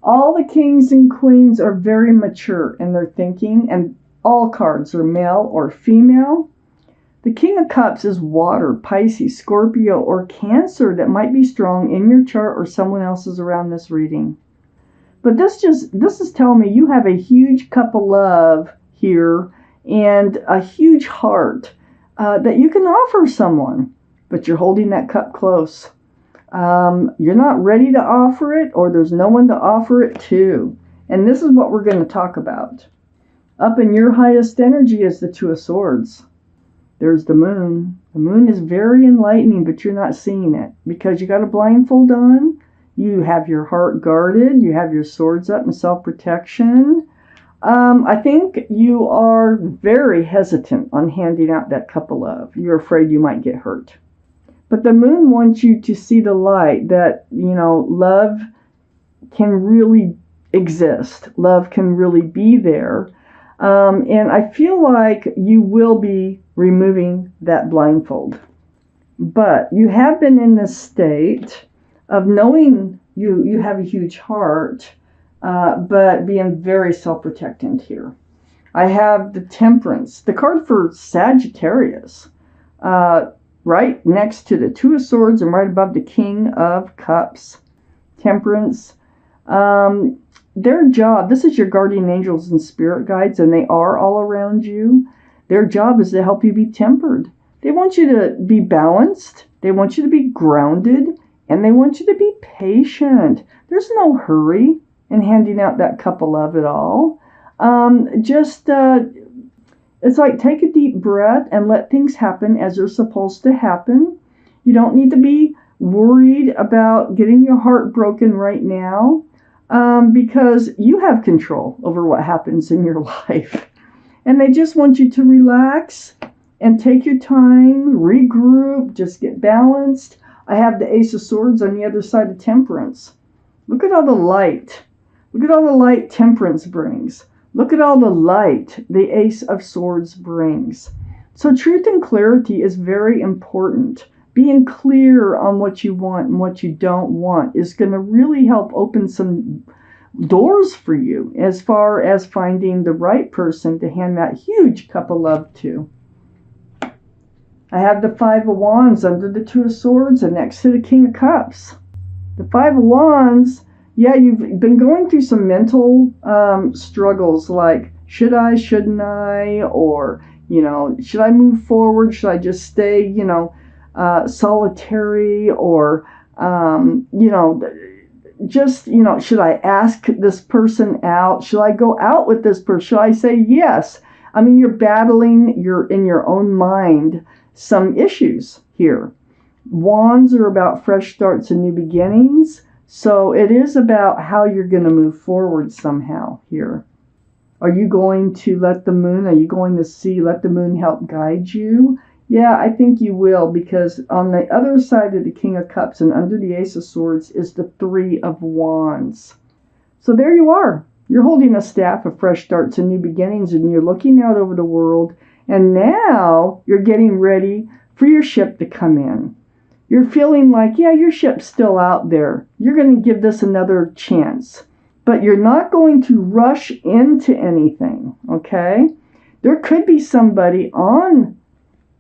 All the kings and queens are very mature in their thinking, and all cards are male or female. The King of Cups is water, Pisces, Scorpio, or Cancer that might be strong in your chart or someone else's around this reading. But this is telling me you have a huge cup of love here and a huge heart that you can offer someone, but you're holding that cup close. You're not ready to offer it, or there's no one to offer it to. And this is what we're going to talk about. Up in your highest energy is the Two of Swords. There's the moon. The moon is very enlightening, but you're not seeing it because you got a blindfold on. You have your heart guarded. You have your swords up in self-protection. I think you are very hesitant on handing out that cup of love. You're afraid you might get hurt. But the moon wants you to see the light that, love can really exist. Love can really be there. And I feel like you will be removing that blindfold. But you have been in this state of knowing you have a huge heart, but being very self-protectant here. I have the Temperance, the card for Sagittarius, right next to the Two of Swords and right above the King of Cups. Temperance. Their job, this is your guardian angels and spirit guides, and they are all around you. Their job is to help you be tempered. They want you to be balanced. They want you to be grounded. And they want you to be patient. There's no hurry in handing out that cup of love at all. It's like take a deep breath and let things happen as they're supposed to happen. You don't need to be worried about getting your heart broken right now. Because you have control over what happens in your life. And they just want you to relax and take your time, regroup, just get balanced. I have the Ace of Swords on the other side of Temperance. Look at all the light. Look at all the light Temperance brings. Look at all the light the Ace of Swords brings. So truth and clarity is very important. Being clear on what you want and what you don't want is going to really help open some doors for you as far as finding the right person to hand that huge cup of love to. I have the Five of Wands under the Two of Swords and next to the King of Cups. The Five of Wands, yeah, you've been going through some mental struggles like, should I, shouldn't I? Or, should I move forward? Should I just stay, solitary, or should I ask this person out? Should I go out with this person? Should I say yes? I mean, you're battling in your own mind some issues here. Wands are about fresh starts and new beginnings, so it is about how you're going to move forward somehow here. Are you going to let the moon let the moon help guide you? Yeah, I think you will, because on the other side of the King of Cups and under the Ace of Swords is the Three of Wands. So there you are. You're holding a staff of fresh starts and new beginnings, and you're looking out over the world, and now you're getting ready for your ship to come in. You're feeling like, yeah, your ship's still out there. You're going to give this another chance. But you're not going to rush into anything, okay? There could be somebody on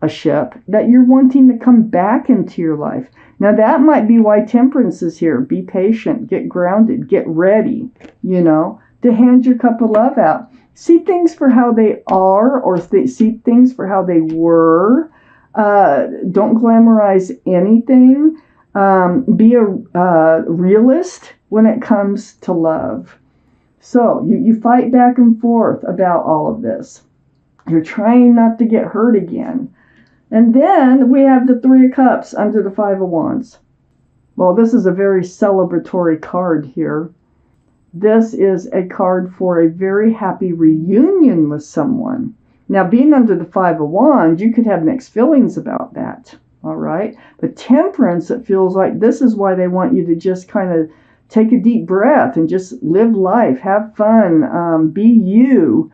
a ship that you're wanting to come back into your life. Now that might be why Temperance is here. Be patient, get grounded, get ready, to hand your cup of love out. See things for how they are, or see things for how they were. Don't glamorize anything. Be a realist when it comes to love. So you fight back and forth about all of this. You're trying not to get hurt again. And then we have the Three of Cups under the Five of Wands. Well, this is a very celebratory card here. This is a card for a very happy reunion with someone. Now, being under the Five of Wands, you could have mixed feelings about that, all right? But Temperance, it feels like this is why they want you to just kind of take a deep breath and just live life, have fun, be you.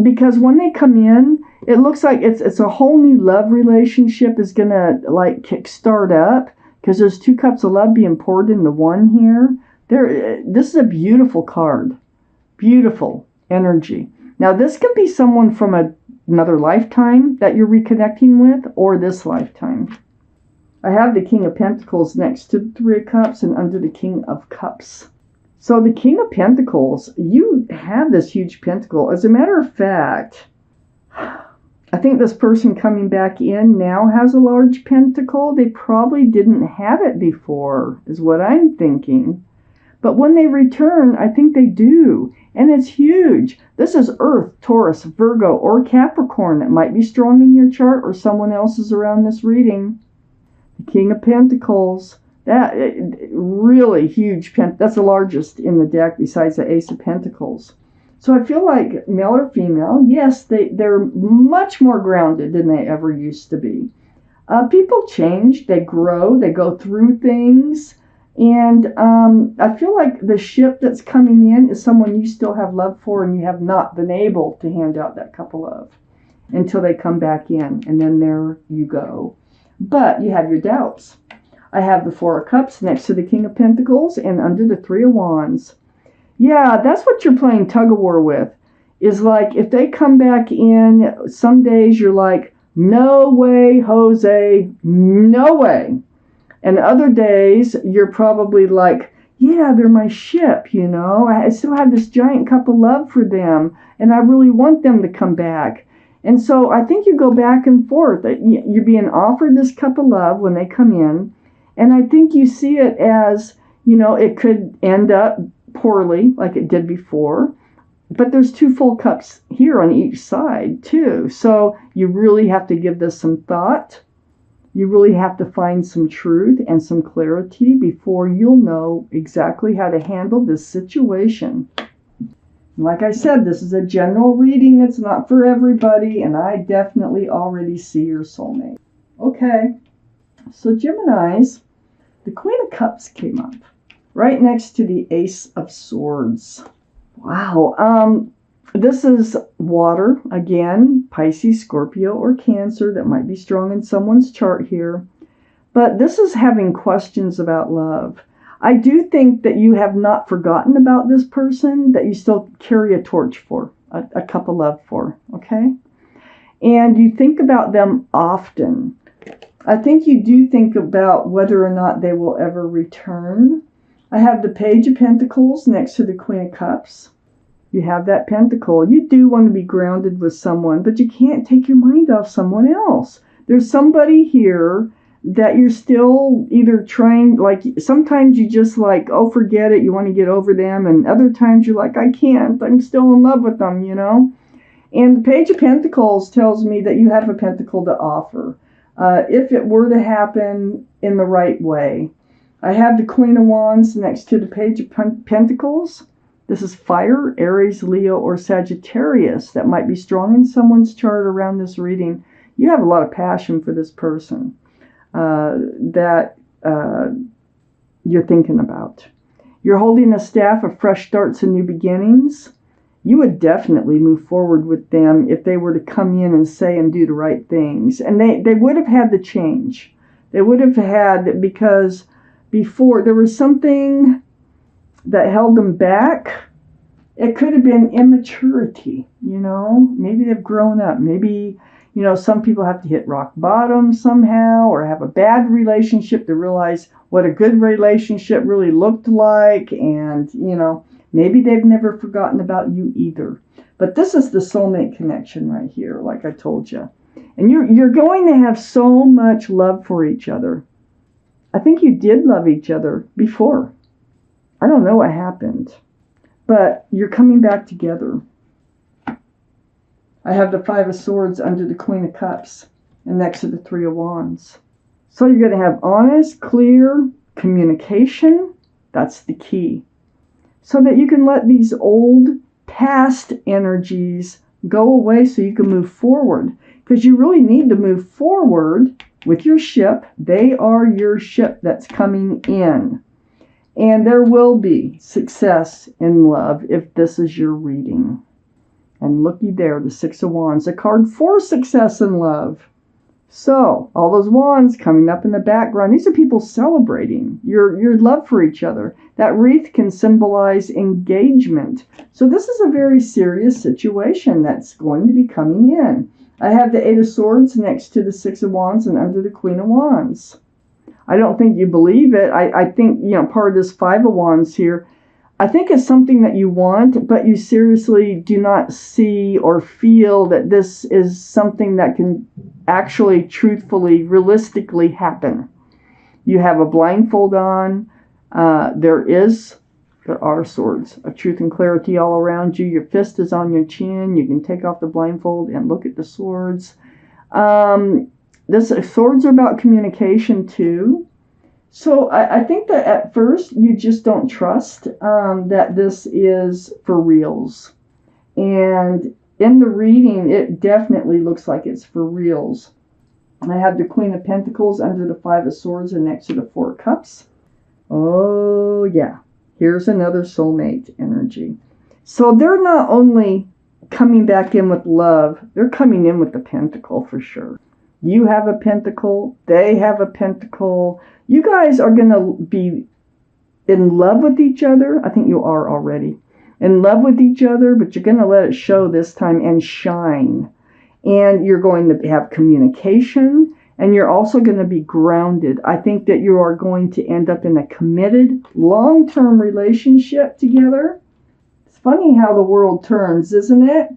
Because when they come in, it looks like it's a whole new love relationship is going to like kickstart up, because there's two cups of love being poured into one here. This is a beautiful card. Beautiful energy. Now, this can be someone from another lifetime that you're reconnecting with, or this lifetime. I have the King of Pentacles next to the Three of Cups and under the King of Cups. So the King of Pentacles, you have this huge pentacle. As a matter of fact, I think this person coming back in now has a large pentacle. They probably didn't have it before, is what I'm thinking. But when they return, I think they do. And it's huge. This is Earth, Taurus, Virgo, or Capricorn. It might be strong in your chart or someone else's around this reading. The King of Pentacles. That really huge. That's the largest in the deck besides the Ace of Pentacles. So I feel like male or female, yes, they're much more grounded than they ever used to be. People change. They grow. They go through things. And I feel like the ship that's coming in is someone you still have love for and you have not been able to hand out that cup of love until they come back in. And then there you go. But you have your doubts. I have the Four of Cups next to the King of Pentacles and under the Three of Wands. Yeah, that's what you're playing tug of war with. Is like if they come back in, some days you're like, no way, Jose, no way. And other days, you're probably like, yeah, they're my ship, you know. I still have this giant cup of love for them, and I really want them to come back. And so I think you go back and forth. You're being offered this cup of love when they come in, and I think you see it as, you know, it could end up poorly like it did before. But there's two full cups here on each side, too. So you really have to give this some thought. You really have to find some truth and some clarity before you'll know exactly how to handle this situation. Like I said, this is a general reading. It's not for everybody, and I definitely already see your soulmate. Okay, so Geminis, the Queen of Cups came up right next to the Ace of Swords. Wow. This is water, again, Pisces, Scorpio, or Cancer. That might be strong in someone's chart here. But this is having questions about love. I do think that you have not forgotten about this person, that you still carry a torch for, a cup of love for, okay? And you think about them often. I think you do think about whether or not they will ever return. I have the Page of Pentacles next to the Queen of Cups. You have that pentacle. You do want to be grounded with someone, but you can't take your mind off someone else. There's somebody here that you're still either trying, like sometimes you just like, oh, forget it, you want to get over them, and other times you're like, I can't, I'm still in love with them, you know? And the Page of Pentacles tells me that you have a pentacle to offer, if it were to happen in the right way. I have the Queen of Wands next to the Page of Pentacles. This is fire, Aries, Leo, or Sagittarius. That might be strong in someone's chart around this reading. You have a lot of passion for this person that you're thinking about. You're holding a staff of fresh starts and new beginnings. You would definitely move forward with them if they were to come in and say and do the right things. And they would have had the change. They would have had, because before there was something that held them back. It could have been immaturity, you know. Maybe they've grown up. Maybe, you know, some people have to hit rock bottom somehow or have a bad relationship to realize what a good relationship really looked like. And, you know, maybe they've never forgotten about you either. But this is the soulmate connection right here, like I told you. And you're going to have so much love for each other. I think you did love each other before. I don't know what happened, but you're coming back together. I have the Five of Swords under the Queen of Cups and next to the Three of Wands. So you're going to have honest, clear communication. That's the key. So that you can let these old past energies go away so you can move forward. Because you really need to move forward with your ship. They are your ship that's coming in. And there will be success in love if this is your reading. And looky there, the Six of Wands, a card for success in love. So, all those wands coming up in the background, these are people celebrating your love for each other. That wreath can symbolize engagement. So this is a very serious situation that's going to be coming in. I have the Eight of Swords next to the Six of Wands and under the Queen of Wands. I don't think you believe it. I think, part of this Five of Wands here, I think it's something that you want, but you seriously do not see or feel that this is something that can actually, truthfully, realistically happen. You have a blindfold on. There are swords of truth and clarity all around you. Your fist is on your chin. You can take off the blindfold and look at the swords. Swords are about communication too. So I think that at first you just don't trust that this is for reals. And in the reading, it definitely looks like it's for reals. I have the Queen of Pentacles under the Five of Swords and next to the Four of Cups. Oh, yeah. Here's another soulmate energy. So they're not only coming back in with love, they're coming in with the pentacle for sure. You have a pentacle. They have a pentacle. You guys are going to be in love with each other. I think you are already in love with each other, but you're going to let it show this time and shine. And you're going to have communication, and you're also going to be grounded. I think that you are going to end up in a committed, long-term relationship together. It's funny how the world turns, isn't it?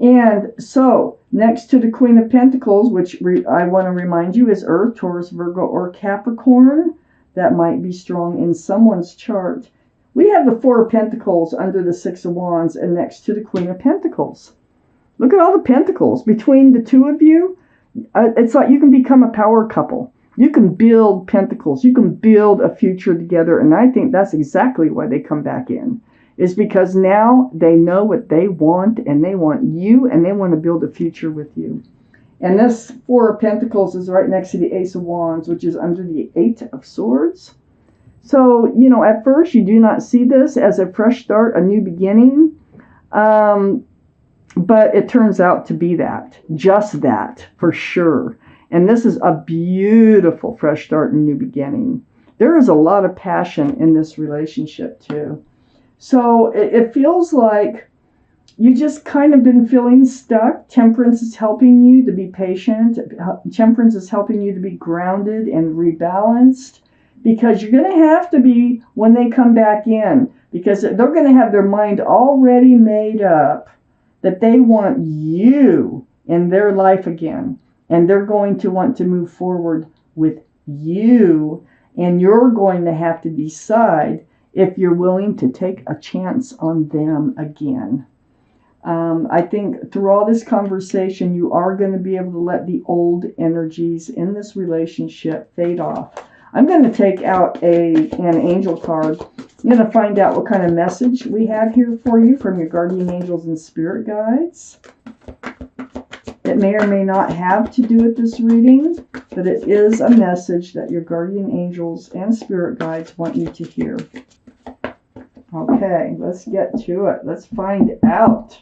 And so, next to the Queen of Pentacles, which I want to remind you is Earth, Taurus, Virgo, or Capricorn. That might be strong in someone's chart. We have the Four of Pentacles under the Six of Wands and next to the Queen of Pentacles. Look at all the pentacles. Between the two of you, it's like you can become a power couple. You can build pentacles. You can build a future together. And I think that's exactly why they come back in. Is because now they know what they want, and they want you, and they want to build a future with you. And this Four of Pentacles is right next to the Ace of Wands, which is under the Eight of Swords. So, at first you do not see this as a fresh start, a new beginning. But it turns out to be that. Just that, for sure. And this is a beautiful fresh start and new beginning. There is a lot of passion in this relationship, too. So it feels like you just kind of been feeling stuck. Temperance is helping you to be patient. Temperance is helping you to be grounded and rebalanced, because you're going to have to be when they come back in, because they're going to have their mind already made up that they want you in their life again. And they're going to want to move forward with you. And you're going to have to decide if you're willing to take a chance on them again. I think through all this conversation, you are going to be able to let the old energies in this relationship fade off. I'm going to take out an angel card. I'm going to find out what kind of message we have here for you from your guardian angels and spirit guides. It may or may not have to do with this reading, but it is a message that your guardian angels and spirit guides want you to hear. Okay, let's get to it. Let's find out.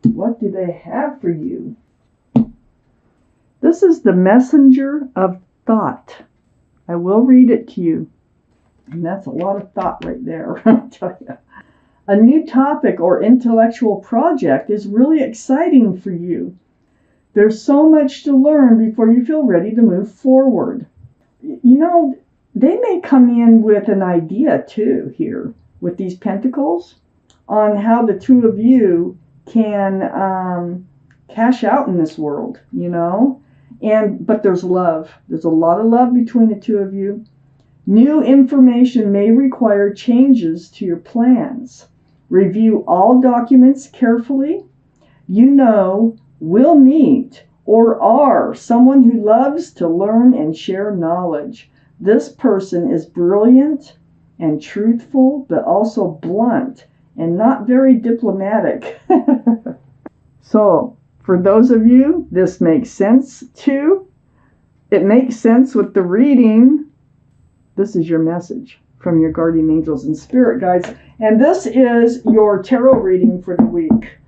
What do they have for you? This is the messenger of thought. I will read it to you. And that's a lot of thought right there, I'll tell you. A new topic or intellectual project is really exciting for you. There's so much to learn before you feel ready to move forward. They may come in with an idea too here with these pentacles on how the two of you can cash out in this world, but there's love. There's a lot of love between the two of you. New information may require changes to your plans. Review all documents carefully. Will meet or are someone who loves to learn and share knowledge. This person is brilliant and truthful, but also blunt and not very diplomatic. So, for those of you, this makes sense too. It makes sense with the reading. This is your message from your guardian angels and spirit guides. And this is your tarot reading for the week.